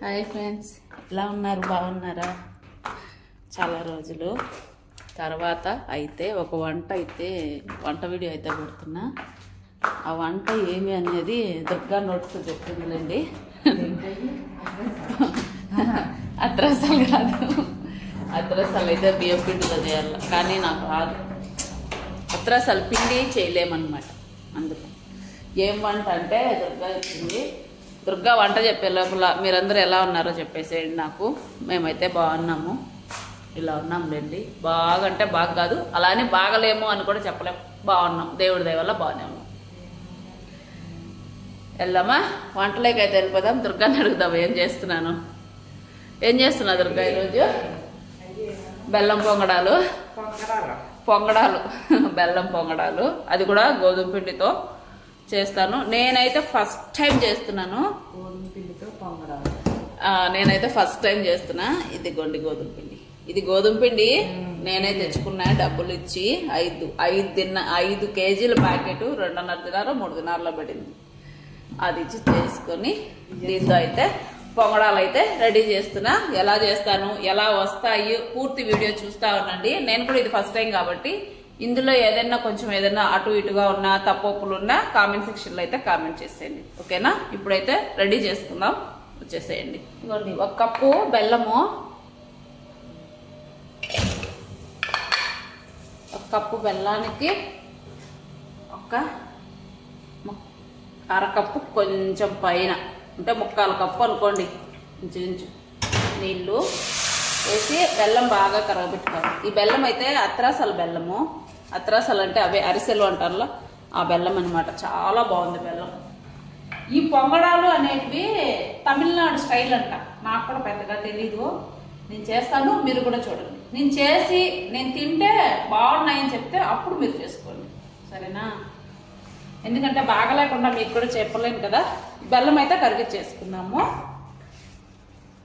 Hi friends, ఎలా ఉన్నారు? బాగున్నారా? చాలా రోజులు తర్వాత అయితే ఒక వంట వీడియో అయితే పెడుతున్నా. ఆ వంట ఏమి అనేది దుర్గా నోట్తో చెప్తుందిలేండి. అత్రసాలు కాదు, అత్రసాలు అయితే బియ్యం పిండితో చేయాలి, కానీ నాకు రాదు. అత్రసాలు పిండి చేయలేమన్నమాట. అందుకు ఏం వంట అంటే దుర్గా చెప్పింది. దుర్గా వంట చెప్పే లోపల మీరందరూ ఎలా ఉన్నారో చెప్పేసేయండి నాకు. మేమైతే బాగున్నాము, ఇలా ఉన్నాంలేండి. బాగా అంటే బాగా కాదు, అలానే బాగలేము అని కూడా చెప్పలేము. బాగున్నాం, దేవుడి దయ వల్ల బాగానే ఉన్నాం. వెళ్దామా? వంటలేకైతే వెళ్ళిపోదాం. దుర్గాని అడుగుదాం ఏం చేస్తున్నా దుర్గా ఈరోజు? బెల్లం పొంగడాలు బెల్లం పొంగడాలు, అది కూడా గోధుమ పిండితో చేస్తాను. నేనైతే ఫస్ట్ టైం చేస్తున్నాను. నేనైతే ఫస్ట్ టైం చేస్తున్నా. ఇది గోధుమ పిండి. ఇది గోధుమ పిండి నేనే తెచ్చుకున్నా డబ్బులు ఇచ్చి. 5 కేజీల ప్యాకెట్ 2.5 దినాలు 3 దినాల్లో పడింది. అది ఇచ్చి చేసుకొని దీంతో అయితే పొంగడాలు అయితే రెడీ చేస్తున్నా. ఎలా చేస్తాను, ఎలా వస్తాయి, పూర్తి వీడియో చూస్తా ఉండండి. నేను కూడా ఇది ఫస్ట్ టైం కాబట్టి ఇందులో ఏదైనా అటు ఇటుగా ఉన్నా తప్పులు ఉన్నా కామెంట్ సెక్షన్లో అయితే కామెంట్ చేసేయండి, ఓకేనా? ఇప్పుడైతే రెడీ చేసుకుందాం, వచ్చేసేయండి. ఇదిగోండి, 1 కప్పు బెల్లము, 1 కప్పు బెల్లానికి 1 అరకప్పు కొంచెం పైన అంటే 1/4 కప్పు అనుకోండి, ఇంచు నీళ్ళు వేసి బెల్లం బాగా కరగబెట్టుకోవాలి. ఈ బెల్లం అయితే అత్రాసాల బెల్లము. అత్రాసాలు అంటే అవే అరిసెలు అంటారులో ఆ బెల్లం అనమాట. చాలా బాగుంది బెల్లం. ఈ పొంగడాలు అనేవి తమిళనాడు స్టైల్ అంట. నాకు కూడా పెద్దగా తెలీదు. నేను చేస్తాను, మీరు కూడా చూడండి. నేను తింటే బాగున్నాయని చెప్తే అప్పుడు మీరు చేసుకోండి, సరేనా? ఎందుకంటే బాగలేకుండా మీకు కూడా చెప్పలేను కదా. బెల్లం అయితే కరిగిచ్చేసుకున్నాము.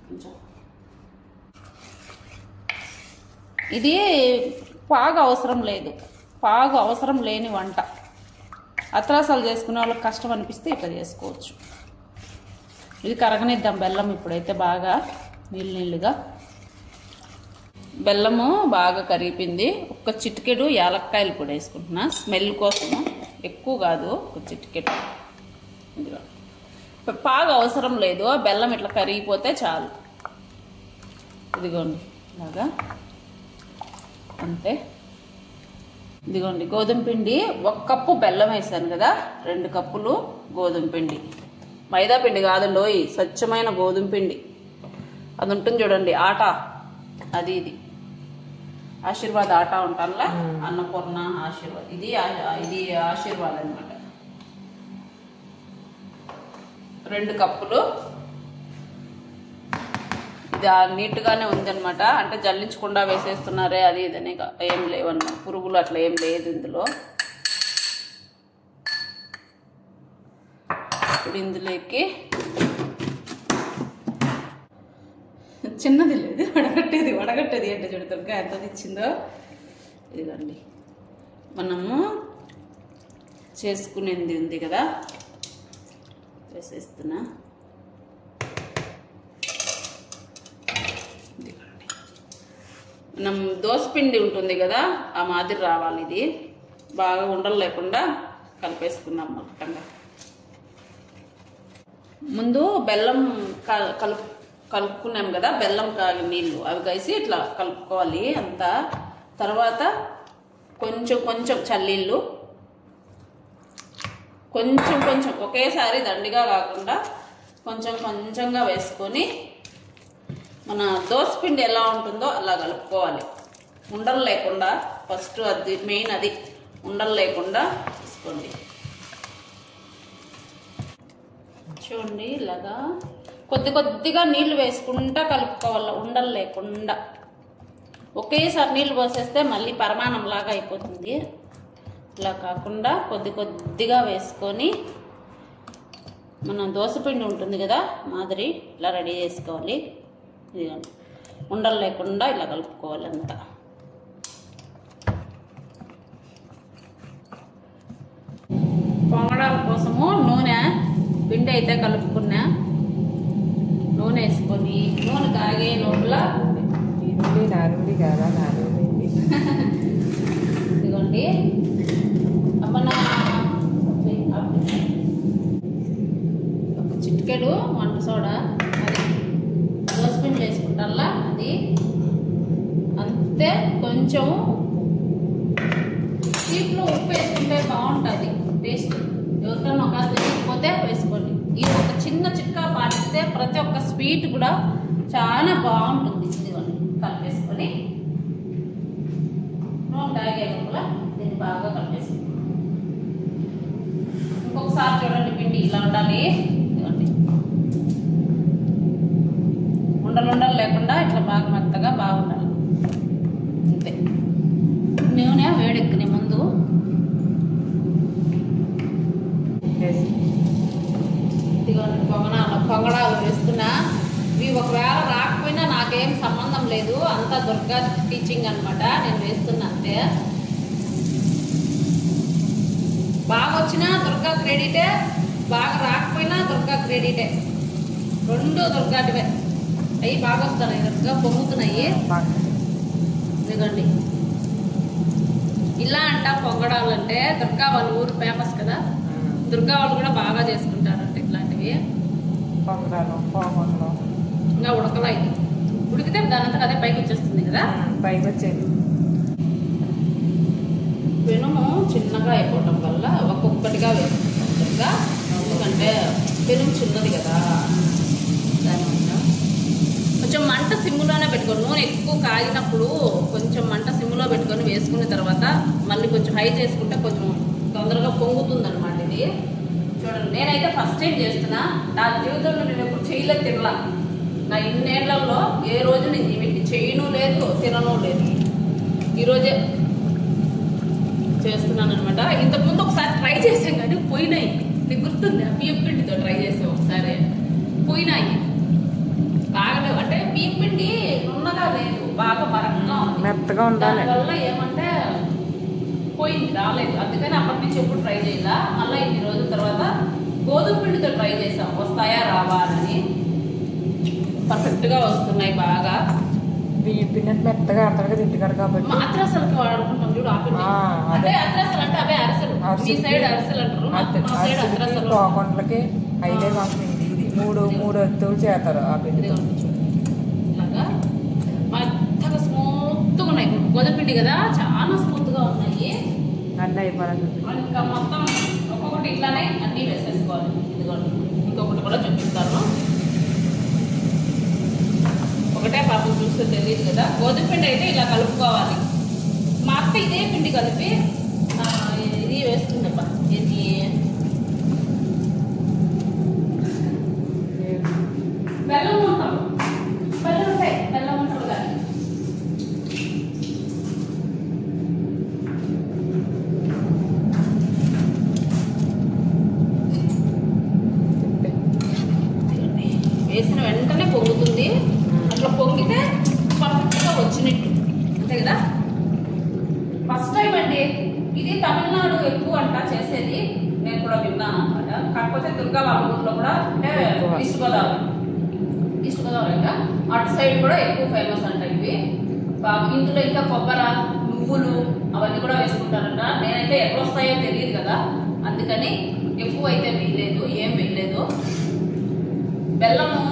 కొంచెం ఇది పాగు అవసరం లేని వంట. అత్రాసాలు చేసుకునే వాళ్ళకి కష్టం అనిపిస్తే ఇట్లా చేసుకోవచ్చు. ఇది కరగనిద్దాం బెల్లం. ఇప్పుడైతే బాగా నీళ్ళుగా బెల్లము బాగా కరిగిపోయింది. 1 చిటికెడు యాలక్కాయలు కూడా వేసుకుంటున్నా, స్మెల్ కోసము. ఎక్కువ కాదు, 1 చిటికెడు. ఇదిగో పాగు అవసరం లేదు, బెల్లం ఇట్లా కరిగిపోతే చాలు. ఇదిగోండి ఇలాగా అంతే. ఇదిగోండి గోధుమ పిండి 1 కప్పు బెల్లం వేసాను కదా, 2 కప్పులు గోధుమ పిండి. మైదా పిండి కాదండి, స్వచ్ఛమైన గోధుమ పిండి. అది ఉంటుంది చూడండి, ఆటా. ఇది ఆశీర్వాద్ ఆటా ఉంటానులా, అన్నపూర్ణ ఆశీర్వాద్. ఇది ఆశీర్వాద్ అనమాట. 2 కప్పులు. ఇది నీట్గానే ఉందనమాట. అంటే జల్లించకుండా వేసేస్తున్నారే అది ఇదని ఏం లేవన్నమాట. పురుగులు అట్లా ఏం లేదు ఇందులో. ఇప్పుడు ఇందులోకి చిన్నది లేదు, వడగట్టేది అంటే చూడతారుగా ఎంతది ఇచ్చిందో. ఇదిగండి మనము చేసుకునేది ఉంది కదా, వేసేస్తున్నా. మనం దోసపిండి ఉంటుంది కదా, ఆ మాదిరి రావాలి. ఇది బాగా ఉండలు లేకుండా కలిపేసుకున్నాం మొత్తంగా. ముందు బెల్లం కలుపుకున్నాం కదా, బెల్లం నీళ్ళు అవి కలిసి ఇట్లా కలుపుకోవాలి అంతా. తర్వాత కొంచెం చల్లీళ్ళు, కొంచెం ఒకేసారి దండిగా కాకుండా కొంచెంగా వేసుకొని మన దోసపిండి ఎలా ఉంటుందో అలా కలుపుకోవాలి. ఉండలు లేకుండా ఫస్ట్, అది మెయిన్. అది ఉండలు లేకుండా తీసుకోండి. చూడండి ఇలాగా కొద్దిగా నీళ్లు వేసుకుంటా కలుపుకోవాలి, ఉండలు లేకుండా. ఒకేసారి నీళ్ళు పోసేస్తే మళ్ళీ పరమాణం లాగా అయిపోతుంది. ఇలా కాకుండా కొద్దిగా వేసుకొని మన దోసపిండి ఉంటుంది కదా మాదిరి ఇలా రెడీ చేసుకోవాలి. ఇదిగోండి, ఉండలు లేకుండా ఇలా కలుపుకోవాలి అంతా. పొంగడాల కోసము నూనె పిండి అయితే కలుపుకున్నా. నూనె వేసుకొని నూనె కాగే లోపల నాలుగు కదా ఇదిగోండి అమ్మ ఒక చిటికెడు వంట సోడా అది దోసపిండి వేసుకుంటారా అది అంతే. కొంచెం స్వీట్లో ఉప్పు వేసుకుంటే బాగుంటుంది టేస్ట్. ఎవరికైనా ఒక తెలియకపోతే వేసుకోండి. ఈ ఒక చిన్న చిట్కా పాటిస్తే ప్రతి ఒక్క స్వీట్ కూడా చాలా బాగుంటుంది. ఇదిగోండి కలిపేసుకొని నూనె తాగే లోపల దీన్ని బాగా కలిపేసుకుంటాం. ఇంకొకసారి చూడండి, పిండి ఇలా ఉండాలి. ఇదిగోండి ఉండలు లేకుండా ఇట్లా బాగా మెత్తగా బాగుండాలి. అంతే. నూనె వేడెక్కిన ముందు ఇదిగోండి పొంగడాలు వేస్తున్నా. ఇవి ఒకవేళ రాకపోయినా నాకేం సంబంధం లేదు, అంతా దుర్గా టీచింగ్ అనమాట. నేను వేస్తున్నా అంతే. బాగా వచ్చినా దుర్గా క్రెడిటే, బాగా రాకపోయినా దుర్గా క్రెడిటే. రెండు దుర్గాటివే. అవి బాగా వస్తున్నాయి, దుర్గా పొంగుతున్నాయి. ఇదిగోండి ఇలా అంట పొంగడాలంటే. దుర్గా వాళ్ళ ఊరు ఫేమస్ కదా, దుర్గా వాళ్ళు కూడా బాగా చేసుకుంటారంట ఇట్లాంటివి. ఇంకా ఉడకలా, ఇది ఉడికితే దానంతా అదే పైకి వచ్చేస్తుంది కదా. పైకి వచ్చేది పెనుము చిన్నగా అయిపోవటం వల్ల ఒక్కొక్కటిగా వేసుకుంటాం దుర్గా. ఎందుకంటే పెనుము చిన్నది కదా, దానివల్ల కొంచెం మంట సిమ్ములోనే పెట్టుకోండి. నూనె ఎక్కువ కాగినప్పుడు కొంచెం మంట సిమ్ములో పెట్టుకొని వేసుకున్న తర్వాత మళ్ళీ కొంచెం హై చేసుకుంటే కొంచెం తొందరగా పొంగుతుంది అనమాట. ఇది చూడండి, నేనైతే ఫస్ట్ టైం చేస్తున్నా. నా జీవితంలో నేను ఎప్పుడు చేయలేదు, తినలా. నా ఇన్నేళ్లలో ఏ రోజు నేను వీటిని చేయను లేదు, తినను లేదు. ఈరోజే చేస్తున్నాను అనమాట. ఇంతకుముందు ఒకసారి ట్రై చేసాం కానీ పోయినాయి. నీకు గుర్తుంది, బియ్యం పిండితో ట్రై చేసాం ఒకసారి, పోయినాయి. బాగా అంటే బియ్యం పిండి నున్నగా లేదు, బాగా బరంగా ఉంది, మెత్తగా ఉండాలి. దానివల్ల ఏమంటే పోయింది, రాలేదు. అందుకని అప్పటి నుంచి ఎప్పుడు ట్రై చేయాల. మళ్ళీ ఇన్ని రోజుల తర్వాత గోధుమ పిండితో ట్రై చేసాం, వస్తాయా రావా అని. పర్ఫెక్ట్గా వస్తున్నాయి బాగా. బియ్యం పిండి మెత్తగా అర్థంగా తింటారు కాబట్టి అత్రసలకి వాడుకుంటాం చూడు. ఆ పిండి అంటే అత్రసలు అంటే అవే అరసలు. మీ సైడ్ అరసలు అంటారు, మా సైడ్ అత్రసలు. పోకుండలకి అయితే మాకు ఇది మూడు వత్తులు చేస్తారు ఆ పిండి. ఇలాగా మెత్తగా స్మూత్గా ఉన్నాయి. గోధుమ పిండి కదా, చాలా స్మూత్గా ఉన్నాయి. అన్నీ అయిపోయింది. ఇంకా మొత్తం ఒక్కొక్కటి ఇట్లానే అన్నీ వేసేసుకోవాలి. ఇదిగోండి ఇంకొకటి కూడా చూపిస్తాను. ఒకటే పాపం చూస్తే తెలియదు కదా. గోధుమ పిండి అయితే ఇలా కలుపుకోవాలి. మా అక్క ఇదే పిండి కలిపి ఇది వేస్తుందబ్బా. ఇది బెల్లం ఉంటాం, బెల్లం ఉంటాయి, బెల్లం ఉంటారు కానీ వేసిన వెంటనే పొంగుతుంది. అట్లా పొంగితే పర్ఫెక్ట్గా వచ్చినట్టు, అంతే కదా. ఫస్ట్ టైం అండి ఇది. తమిళనాడు ఎక్కువ అంట చేసేది, నేను కూడా విన్నాను అనమాట. కాకపోతే దుర్గా వాళ్ళ ఊర్లో కూడా అంటే ఈస్ట్ గోదావరి కదా, అటు సైడ్ కూడా ఎక్కువ ఫేమస్ అంట ఇవి. ఇందులో ఇంకా కొబ్బరి, నువ్వులు అవన్నీ కూడా వేసుకుంటారంట. నేనైతే ఎప్పుడు వస్తాయో తెలియదు కదా, అందుకని ఎక్కువ అయితే వేయలేదు, ఏం వేయలేదు. బెల్లము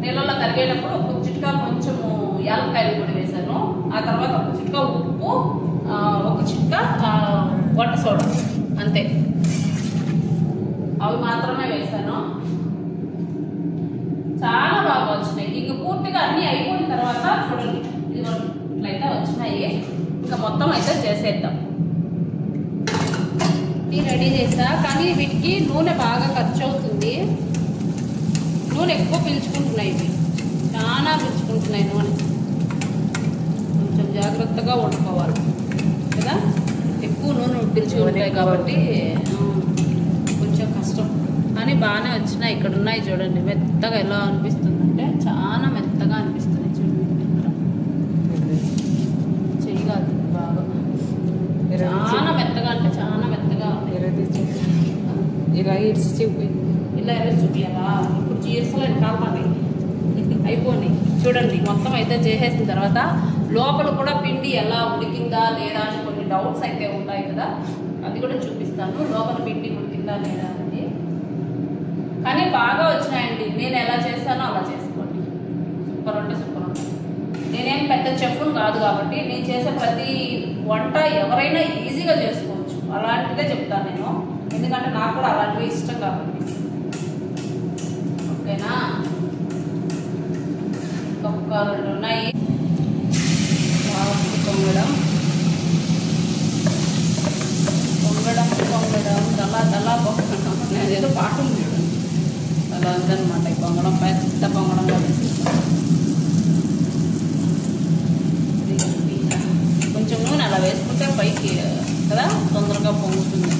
నీళ్ళలో కరిగేటప్పుడు ఒక చిట్కా కొంచెము యాలక్కాయలు పొడి వేసాను. ఆ తర్వాత ఒక చిట్కా ఉప్పు, ఒక చిట్కా వంట సోడా, అంతే. అవి మాత్రమే వేసాను. చాలా బాగా వచ్చినాయి. ఇంక పూర్తిగా అన్నీ అయిపోయిన తర్వాత చూడండి, ఇదిగోండి ఇట్లయితే వచ్చినాయి. ఇంకా మొత్తం అయితే చేసేద్దాం. ఇది రెడీ చేసా, కానీ వీటికి నూనె బాగా ఖర్చు అవుతుంది. నూనె ఎక్కువ పీల్చుకుంటున్నాయి, ఇవి చాలా పీల్చుకుంటున్నాయి నూనె. కొంచెం జాగ్రత్తగా వండుకోవాలి కదా, ఎక్కువ నూనె పీల్చుకుంటాయి కాబట్టి కొంచెం కష్టం. కానీ బాగానే వచ్చినాయి. ఇక్కడ ఉన్నాయి చూడండి, మెత్తగా ఎలా అనిపిస్తుంది అంటే చాలా మెత్తగా అనిపిస్తుంది. చూడండి చేయగలదు బాగా, చాలా మెత్తగా అంటే చాలా మెత్తగా ఇలా ఇరిచి చూపి, ఇలా ఎర్ర చూపియాలా. ఇప్పుడు చీరసలు వెనకాలి చూడండి మొత్తం అయితే చేసేసిన తర్వాత లోపల కూడా పిండి ఎలా ఉడికిందా లేదా అని కొన్ని డౌట్స్ అయితే ఉంటాయి కదా, అది కూడా చూపిస్తాను. లోపల పిండి ఉడికిందా లేదా అని. కానీ బాగా వచ్చినాయండి. నేను ఎలా చేస్తానో అలా చేసుకోండి. సూపర్ అంటే సూపర్ ఉంటుంది. నేనేం పెద్ద చెఫ్ను కాదు కాబట్టి నేను చేసే ప్రతి వంట ఎవరైనా ఈజీగా చేసుకోవచ్చు. అలాంటిదే చెప్తాను నేను, ఎందుకంటే నాకు కూడా అలాంటివి ఇష్టం కాబట్టి. ఓకేనా, ఒక్క 2 ఉన్నాయి. పొంగడం పొంగడం పొంగడం దలా దలా పొంగడం. నేనేదో పాట ఉంది చూడండి, అలా ఉందన్నమాట. ఈ పొంగడం పెద్ద పొంగడంలో వేసేస్తాను. కొంచెం నూనె అలా వేసుకుంటే పైకి కదా తొందరగా పొంగుతుంది.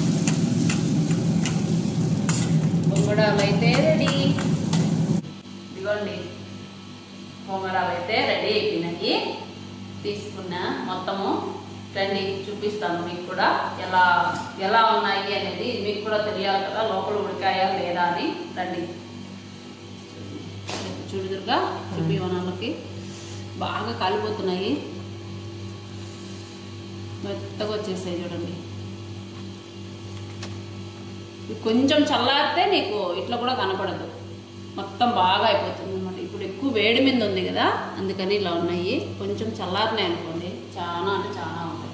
పొంగడాలు అయితే రెడీ. ఇదిగోండి పొంగడాలు అయితే రెడీ అయిపోయినాయి. తీసుకున్నా మొత్తము. రండి చూపిస్తాను మీకు కూడా ఎలా ఎలా ఉన్నాయి అనేది. మీకు కూడా తెలియాలి కదా లోపల ఉడికాయా లేదా అని. రండి చూడుదురుగా చూపివనాలకి బాగా కాలిపోతున్నాయి, మెత్తగా వచ్చేసాయి చూడండి. కొంచెం చల్లారితే నీకు ఇట్లా కూడా కనపడదు, మొత్తం బాగా అయిపోతుంది అన్నమాట. ఇప్పుడు ఎక్కువ వేడి మీద ఉంది కదా అందుకని ఇలా ఉన్నాయి. కొంచెం చల్లారినాయి అనుకోండి చాలా అంటే చాలా ఉంటాయి.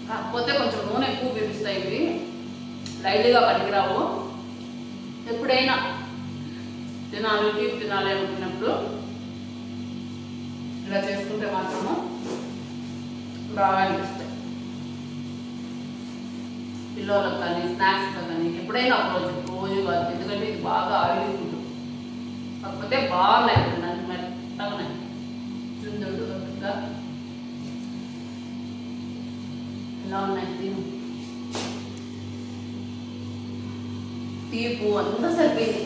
కాకపోతే కొంచెం నూనె ఎక్కువ పీపిస్తాయి ఇవి, లైట్గా పనికిరావు. ఎప్పుడైనా తినాలి అనుకున్నప్పుడు ఇలా చేసుకుంటే మాత్రము బాగా అనిపిస్తాయి. పిల్లలకు కానీ స్నాక్స్గా కానీ ఎప్పుడైనా ఒక రోజు కాదు, ఎందుకంటే ఇది బాగా ఆయిల్ ఫుడ్. కాకపోతే బాగున్నాయి మెత్తగా చుందుడు ఎలా ఉన్నాయి. తీపు అంతా సరిపోయింది,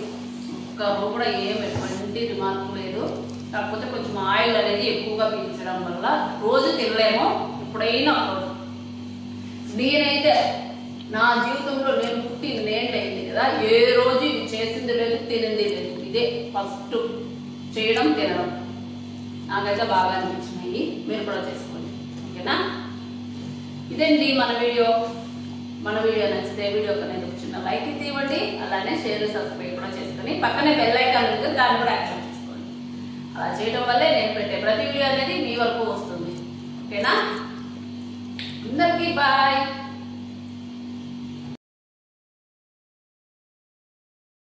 ఒక్క కూడా ఏం ఎటువంటి రిమార్క్ లేదు. కాకపోతే కొంచెం ఆయిల్ అనేది ఎక్కువగా పీల్చడం వల్ల రోజు తినలేము, ఎప్పుడైనా రోజు. నేనైతే నా జీవితంలో నేను పుట్టి నేనైంది కదా ఏ రోజు చేసింది లేదు తినింది లేదు. ఇదే ఫస్ట్ చేయడం తినడం. నాకైతే బాగా అనిపించినాయి, మీరు కూడా చేసుకోండి. ఓకేనా, ఇదండి మన వీడియో. నచ్చితే వీడియోకి అనేది ఒక చిన్న లైక్ అయితే ఇవ్వండి, అలానే షేర్ సబ్స్క్రైబ్ కూడా చేసుకొని పక్కనే బెల్ ఐకాన్ ఉంటుంది, దాన్ని కూడా యాక్టివేట్ చేసుకోండి. అలా చేయడం వల్లే నేను పెట్టే ప్రతి వీడియో అనేది మీ వరకు వస్తుంది. ఓకేనా, అందరికీ బాయ్.